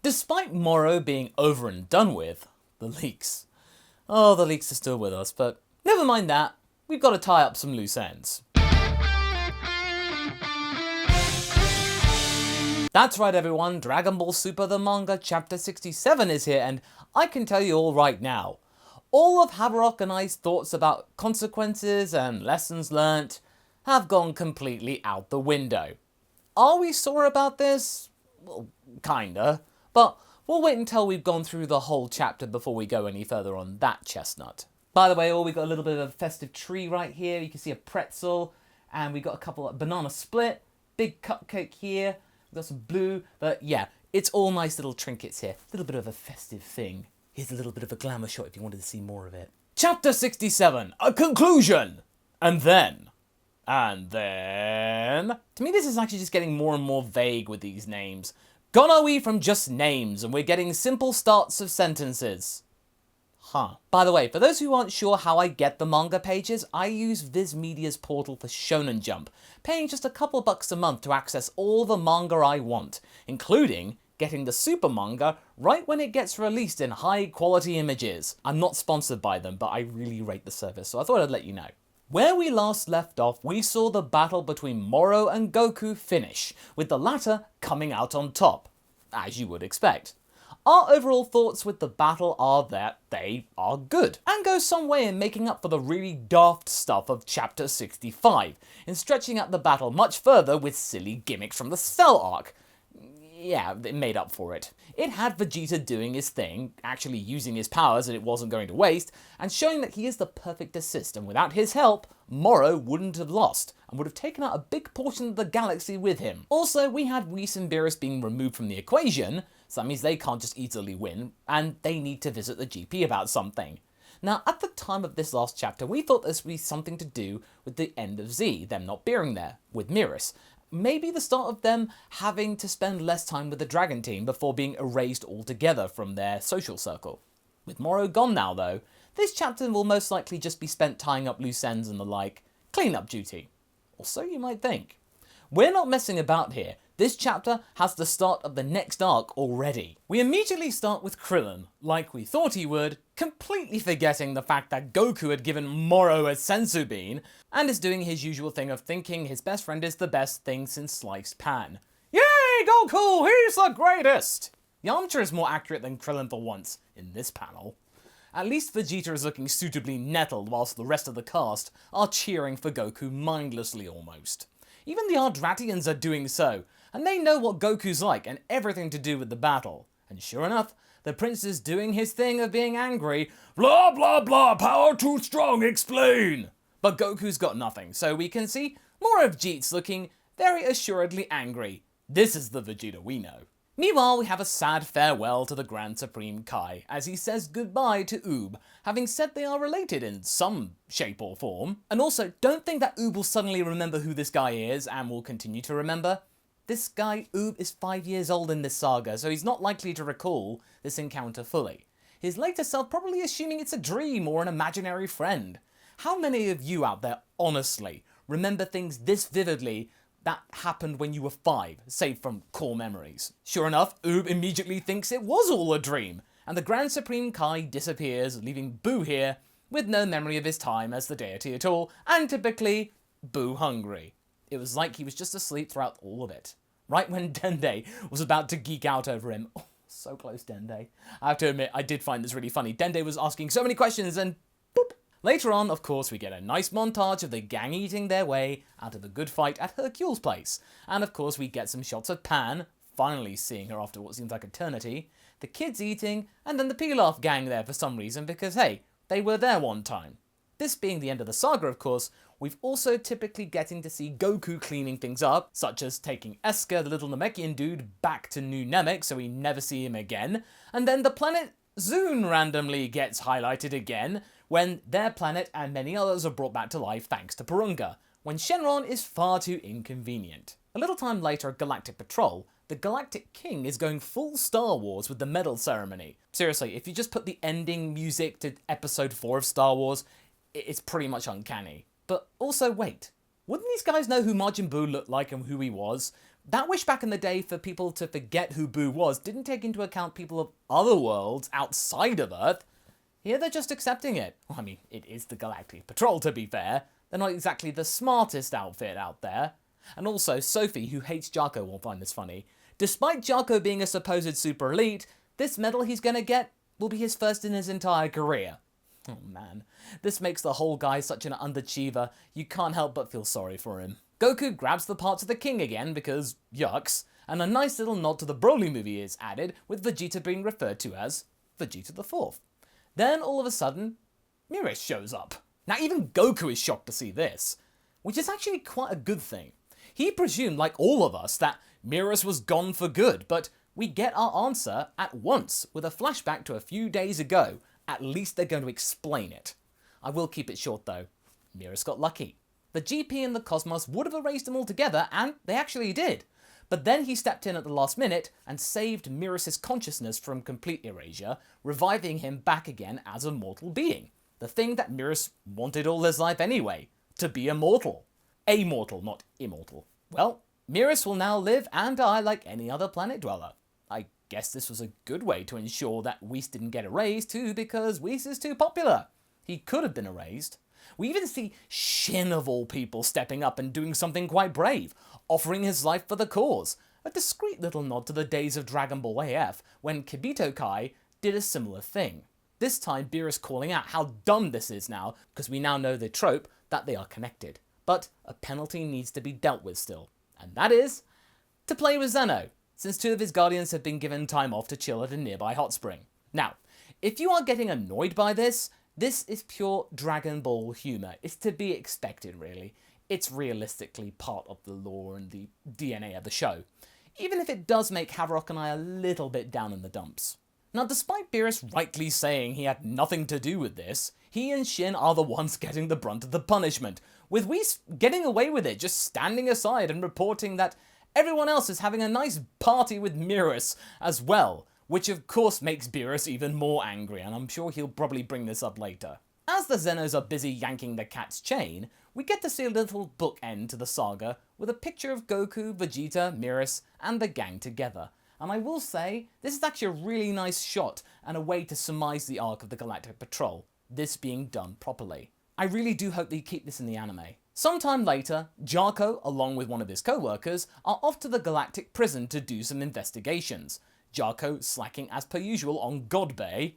Despite Moro being over and done with, the leaks. Oh, the leaks are still with us, but never mind that. We've got to tie up some loose ends. That's right everyone, Dragon Ball Super the Manga Chapter 67 is here, and I can tell you all right now, all of Haverock and I's thoughts about consequences and lessons learnt have gone completely out the window. Are we sore about this? Well, kinda, but we'll wait until we've gone through the whole chapter before we go any further on that chestnut. By the way, we've got a little bit of a festive tree right here. You can see a pretzel, and we've got a couple of banana split, big cupcake here, we've got some blue, but yeah, it's all nice little trinkets here. A little bit of a festive thing. Here's a little bit of a glamour shot if you wanted to see more of it. Chapter 67, a conclusion! And then... To me this is actually just getting more and more vague with these names. Gone are we from just names, and we're getting simple starts of sentences. By the way, for those who aren't sure how I get the manga pages, I use Viz Media's portal for Shonen Jump, paying just a couple bucks a month to access all the manga I want, including getting the Super manga right when it gets released in high quality images. I'm not sponsored by them, but I really rate the service, so I thought I'd let you know. Where we last left off, we saw the battle between Moro and Goku finish, with the latter coming out on top, as you would expect. Our overall thoughts with the battle are that they are good, and go some way in making up for the really daft stuff of Chapter 65, in stretching out the battle much further with silly gimmicks from the Cell arc. Yeah, it made up for it. It had Vegeta doing his thing, actually using his powers that it wasn't going to waste, and showing that he is the perfect assist, and without his help, Moro wouldn't have lost, and would have taken out a big portion of the galaxy with him. Also, we had Whis and Meerus being removed from the equation, so that means they can't just easily win, and they need to visit the GP about something. Now, at the time of this last chapter, we thought this would be something to do with the end of Z, them not being there, with Meerus. Maybe the start of them having to spend less time with the Dragon Team before being erased altogether from their social circle. With Moro gone now though, this chapter will most likely just be spent tying up loose ends and the like, clean-up duty. Or so you might think. We're not messing about here. This chapter has the start of the next arc already. We immediately start with Krillin, like we thought he would, completely forgetting the fact that Goku had given Moro a senzu bean, and is doing his usual thing of thinking his best friend is the best thing since sliced pan. Yay, Goku, he's the greatest! Yamcha is more accurate than Krillin for once, in this panel. At least Vegeta is looking suitably nettled whilst the rest of the cast are cheering for Goku mindlessly almost. Even the Ardratians are doing so, and they know what Goku's like and everything to do with the battle. And sure enough, the prince is doing his thing of being angry, blah blah blah, power too strong, explain! But Goku's got nothing, so we can see more of Jeets looking very assuredly angry. This is the Vegeta we know. Meanwhile, we have a sad farewell to the Grand Supreme Kai, as he says goodbye to Oob, having said they are related in some shape or form. And also, don't think that Oob will suddenly remember who this guy is and will continue to remember. This guy, Oob, is 5 years old in this saga, so he's not likely to recall this encounter fully. His later self probably assuming it's a dream or an imaginary friend. How many of you out there, honestly, remember things this vividly that happened when you were 5, save from core memories? Sure enough, Oob immediately thinks it was all a dream, and the Grand Supreme Kai disappears, leaving Boo here with no memory of his time as the deity at all, and typically, Boo hungry. It was like he was just asleep throughout all of it. Right when Dende was about to geek out over him. Oh, so close, Dende. I have to admit, I did find this really funny. Dende was asking so many questions and boop. Later on, of course, we get a nice montage of the gang eating their way out of a good fight at Hercule's place. And of course, we get some shots of Pan, finally seeing her after what seems like eternity, the kids eating, and then the Pilaf gang there for some reason because, hey, they were there one time. This being the end of the saga, of course, we've also typically getting to see Goku cleaning things up, such as taking Esker, the little Namekian dude, back to New Namek so we never see him again, and then the planet Zune randomly gets highlighted again, when their planet and many others are brought back to life thanks to Porunga, when Shenron is far too inconvenient. A little time later at Galactic Patrol, the Galactic King is going full Star Wars with the medal ceremony. Seriously, if you just put the ending music to episode 4 of Star Wars, it's pretty much uncanny. But also, wait, wouldn't these guys know who Majin Buu looked like and who he was? That wish back in the day for people to forget who Boo was didn't take into account people of other worlds outside of Earth. Here they're just accepting it. Well, I mean, it is the Galactic Patrol, to be fair. They're not exactly the smartest outfit out there. And also, Sophie, who hates Jarko, will find this funny. Despite Jarko being a supposed super elite, this medal he's gonna get will be his first in his entire career. Oh man, this makes the whole guy such an underachiever, you can't help but feel sorry for him. Goku grabs the parts of the king again because yucks, and a nice little nod to the Broly movie is added, with Vegeta being referred to as Vegeta the Fourth. Then all of a sudden, Meerus shows up. Now even Goku is shocked to see this, which is actually quite a good thing. He presumed, like all of us, that Meerus was gone for good, but we get our answer at once with a flashback to a few days ago. At least they're going to explain it. I will keep it short though. Meerus got lucky. The GP and the Cosmos would have erased them altogether, and they actually did. But then he stepped in at the last minute and saved Meerus' consciousness from complete erasure, reviving him back again as a mortal being. The thing that Meerus wanted all his life anyway, to be immortal. Amortal, not immortal. Well, Meerus will now live and die like any other planet dweller. I guess this was a good way to ensure that Whis didn't get erased too, because Whis is too popular. He could have been erased. We even see Shin of all people stepping up and doing something quite brave, offering his life for the cause. A discreet little nod to the days of Dragon Ball AF, when Kibito Kai did a similar thing. This time Beerus calling out how dumb this is now, because we now know the trope that they are connected. But a penalty needs to be dealt with still, and that is to play with Zeno, since two of his guardians have been given time off to chill at a nearby hot spring. Now, if you are getting annoyed by this is pure Dragon Ball humour. It's to be expected, really. It's realistically part of the lore and the DNA of the show, even if it does make Haverock and I a little bit down in the dumps. Now, despite Beerus rightly saying he had nothing to do with this, he and Shin are the ones getting the brunt of the punishment, with Whis getting away with it, just standing aside and reporting that everyone else is having a nice party with Meerus as well, which of course makes Beerus even more angry, and I'm sure he'll probably bring this up later. As the Zenos are busy yanking the cat's chain, we get to see a little bookend to the saga with a picture of Goku, Vegeta, Meerus, and the gang together. And I will say, this is actually a really nice shot and a way to surmise the arc of the Galactic Patrol, this being done properly. I really do hope they keep this in the anime. Sometime later, Jarko, along with one of his co-workers, are off to the Galactic prison to do some investigations. Jarko slacking as per usual on God Bay,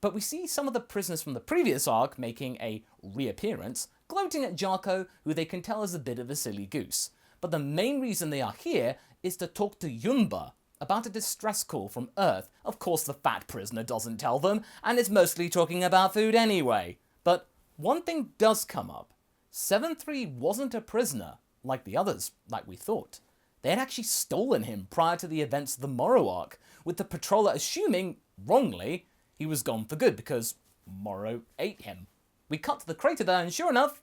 but we see some of the prisoners from the previous arc making a reappearance, gloating at Jarko, who they can tell is a bit of a silly goose. But the main reason they are here is to talk to Yunba about a distress call from Earth. Of course the fat prisoner doesn't tell them, and is mostly talking about food anyway. But one thing does come up. 7-3 wasn't a prisoner, like the others, like we thought. They had actually stolen him prior to the events of the Moro arc, with the patroller assuming, wrongly, he was gone for good because Moro ate him. We cut to the crater there, and sure enough,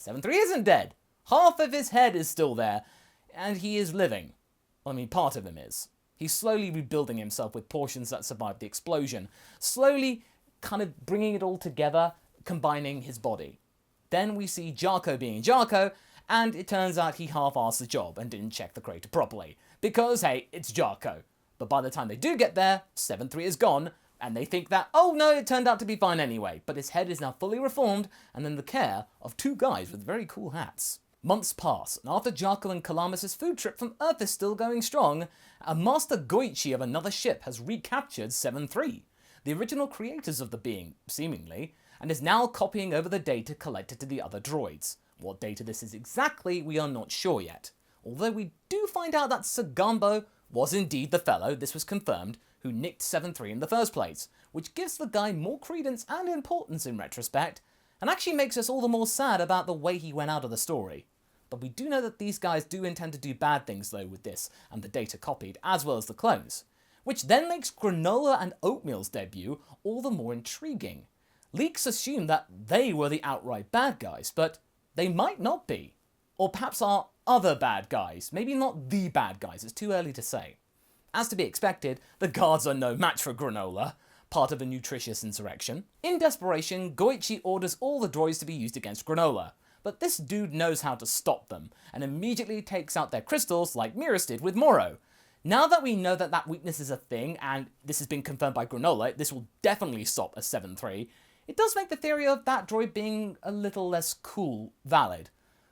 7-3 isn't dead. Half of his head is still there, and he is living. I mean, part of him is. He's slowly rebuilding himself with portions that survived the explosion, slowly kind of bringing it all together, combining his body. Then we see Jarko being Jarko, and it turns out he half-arsed the job and didn't check the crater properly. Because, hey, it's Jarko. But by the time they do get there, 7-3 is gone, and they think that, oh no, it turned out to be fine anyway. But his head is now fully reformed, and in the care of two guys with very cool hats. Months pass, and after Jarko and Kalamis' food trip from Earth is still going strong, a Master Goichi of another ship has recaptured 7-3, the original creators of the being, seemingly, and is now copying over the data collected to the other droids. What data this is exactly, we are not sure yet. Although we do find out that Sagambo was indeed the fellow, this was confirmed, who nicked 7-3 in the first place, which gives the guy more credence and importance in retrospect, and actually makes us all the more sad about the way he went out of the story. But we do know that these guys do intend to do bad things though with this, and the data copied, as well as the clones. Which then makes Granola and Oatmeal's debut all the more intriguing. Leaks assume that they were the outright bad guys, but they might not be. Or perhaps are other bad guys, maybe not the bad guys, it's too early to say. As to be expected, the guards are no match for Granola, part of a nutritious insurrection. In desperation, Goichi orders all the droids to be used against Granola, but this dude knows how to stop them, and immediately takes out their crystals like Meerus did with Moro. Now that we know that that weakness is a thing, and this has been confirmed by Granolah, this will definitely stop a 7-3, it does make the theory of that droid being a little less cool valid.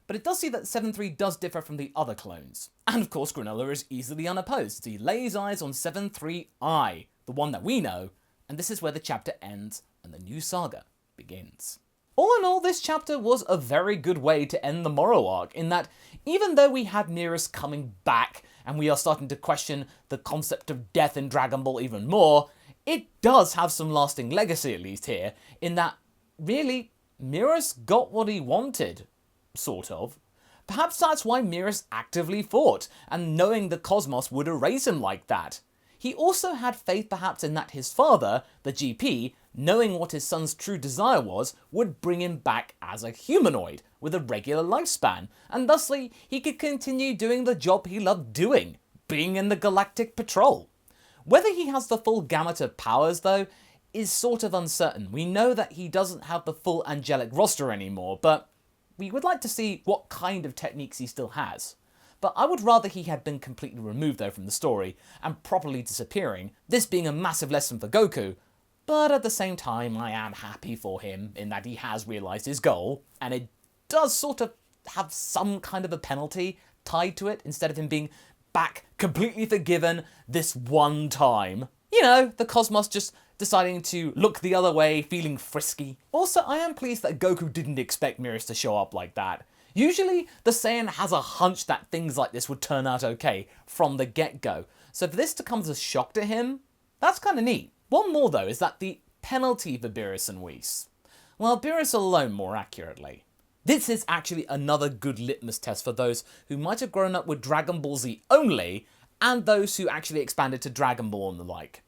But it does see that 7-3 does differ from the other clones. And of course Granolah is easily unopposed. He lays eyes on 7-3I, the one that we know, and this is where the chapter ends and the new saga begins. All in all, this chapter was a very good way to end the Moro arc, in that even though we had Meerus coming back, and we are starting to question the concept of death in Dragon Ball even more, it does have some lasting legacy at least here, in that, really, Meerus got what he wanted. Sort of. Perhaps that's why Meerus actively fought, and knowing the cosmos would erase him like that. He also had faith perhaps in that his father, the GP, knowing what his son's true desire was, would bring him back as a humanoid, with a regular lifespan, and thusly he could continue doing the job he loved doing, being in the Galactic Patrol. Whether he has the full gamut of powers though, is sort of uncertain. We know that he doesn't have the full angelic roster anymore, but we would like to see what kind of techniques he still has. But I would rather he had been completely removed though from the story, and properly disappearing, this being a massive lesson for Goku, but at the same time I am happy for him in that he has realised his goal, and it does sort of have some kind of a penalty tied to it, instead of him being back completely forgiven this one time. You know, the cosmos just deciding to look the other way, feeling frisky. Also, I am pleased that Goku didn't expect Meerus to show up like that. Usually, the Saiyan has a hunch that things like this would turn out okay from the get-go. So for this to come as a shock to him, that's kind of neat. One more though is that the penalty for Beerus and Whis. Well, Beerus alone more accurately. This is actually another good litmus test for those who might have grown up with Dragon Ball Z only, and those who actually expanded to Dragon Ball and the like.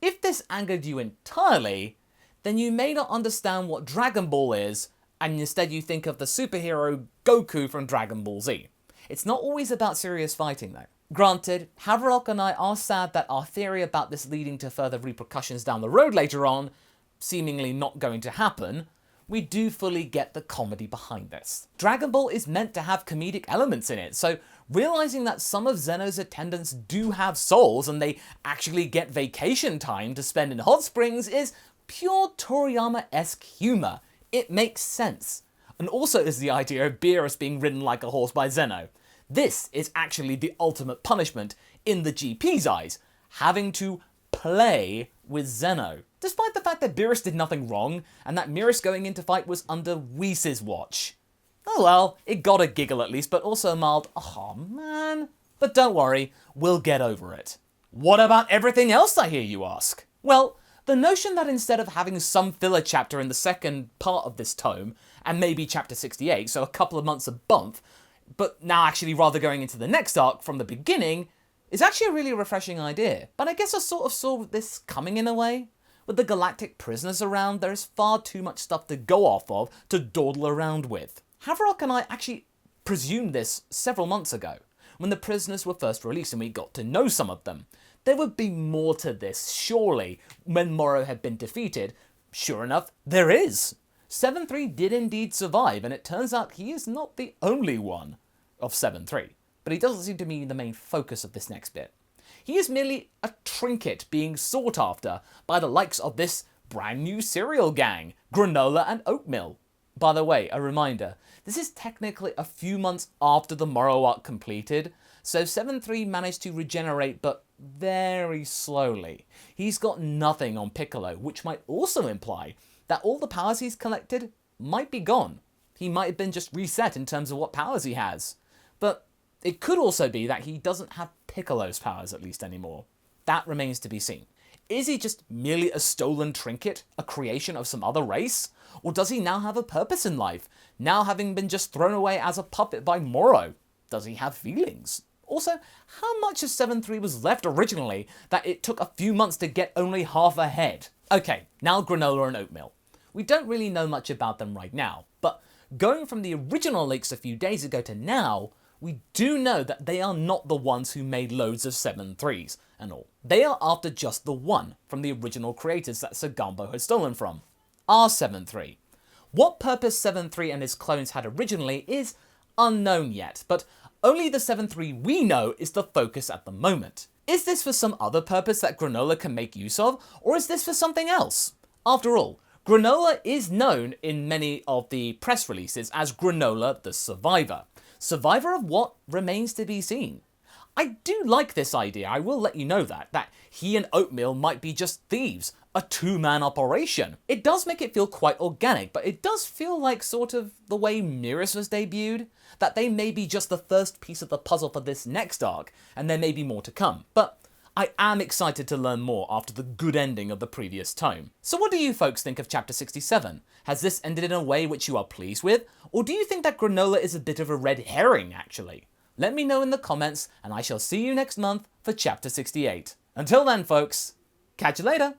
If this angered you entirely, then you may not understand what Dragon Ball is, and instead you think of the superhero Goku from Dragon Ball Z. It's not always about serious fighting though. Granted, Haverock and I are sad that our theory about this leading to further repercussions down the road later on, seemingly not going to happen, we do fully get the comedy behind this. Dragon Ball is meant to have comedic elements in it, so realizing that some of Zeno's attendants do have souls and they actually get vacation time to spend in hot springs is pure Toriyama-esque humour. It makes sense. And also is the idea of Beerus being ridden like a horse by Zeno. This is actually the ultimate punishment in the GP's eyes, having to play with Zeno. Despite the fact that Beerus did nothing wrong, and that Meerus going into fight was under Whis' watch. Oh well, it got a giggle at least, but also a mild, oh man. But don't worry, we'll get over it. What about everything else, I hear you ask? Well, the notion that instead of having some filler chapter in the second part of this tome, and maybe chapter 68, so a couple of months of bump, but now actually rather going into the next arc from the beginning, is actually a really refreshing idea. But I guess I sort of saw this coming in a way. With the Galactic prisoners around, there is far too much stuff to go off of to dawdle around with. Haverock and I actually presumed this several months ago, when the prisoners were first released and we got to know some of them. There would be more to this, surely, when Moro had been defeated. Sure enough, there is. 7-3 did indeed survive, and it turns out he is not the only one of 7-3, but he doesn't seem to be the main focus of this next bit. He is merely a trinket being sought after by the likes of this brand new cereal gang, Granolah and Oatmeal. By the way, a reminder, this is technically a few months after the Moro arc completed, so 7-3 managed to regenerate, but very slowly. He's got nothing on Piccolo, which might also imply that all the powers he's collected might be gone. He might have been just reset in terms of what powers he has. But it could also be that he doesn't have Piccolo's powers at least anymore. That remains to be seen. Is he just merely a stolen trinket, a creation of some other race? Or does he now have a purpose in life, now having been just thrown away as a puppet by Moro? Does he have feelings? Also, how much of 7-3 was left originally that it took a few months to get only half a head? Okay, now Granolah and Oatmeal. We don't really know much about them right now, but going from the original leaks a few days ago to now, we do know that they are not the ones who made loads of 7-3s and all. They are after just the one from the original creators that Sir Gambo had stolen from. Our 7-3. What purpose 7-3 and his clones had originally is unknown yet, but only the 7-3 we know is the focus at the moment. Is this for some other purpose that Granolah can make use of, or is this for something else? After all, Granolah is known in many of the press releases as Granolah the Survivor. Survivor of what remains to be seen. I do like this idea, I will let you know that he and Oatmeal might be just thieves, a two-man operation. It does make it feel quite organic, but it does feel like sort of the way Meerus was debuted, that they may be just the first piece of the puzzle for this next arc, and there may be more to come. But I am excited to learn more after the good ending of the previous tome. So what do you folks think of Chapter 67? Has this ended in a way which you are pleased with, or do you think that Granolah is a bit of a red herring actually? Let me know in the comments, and I shall see you next month for Chapter 68. Until then folks, catch you later!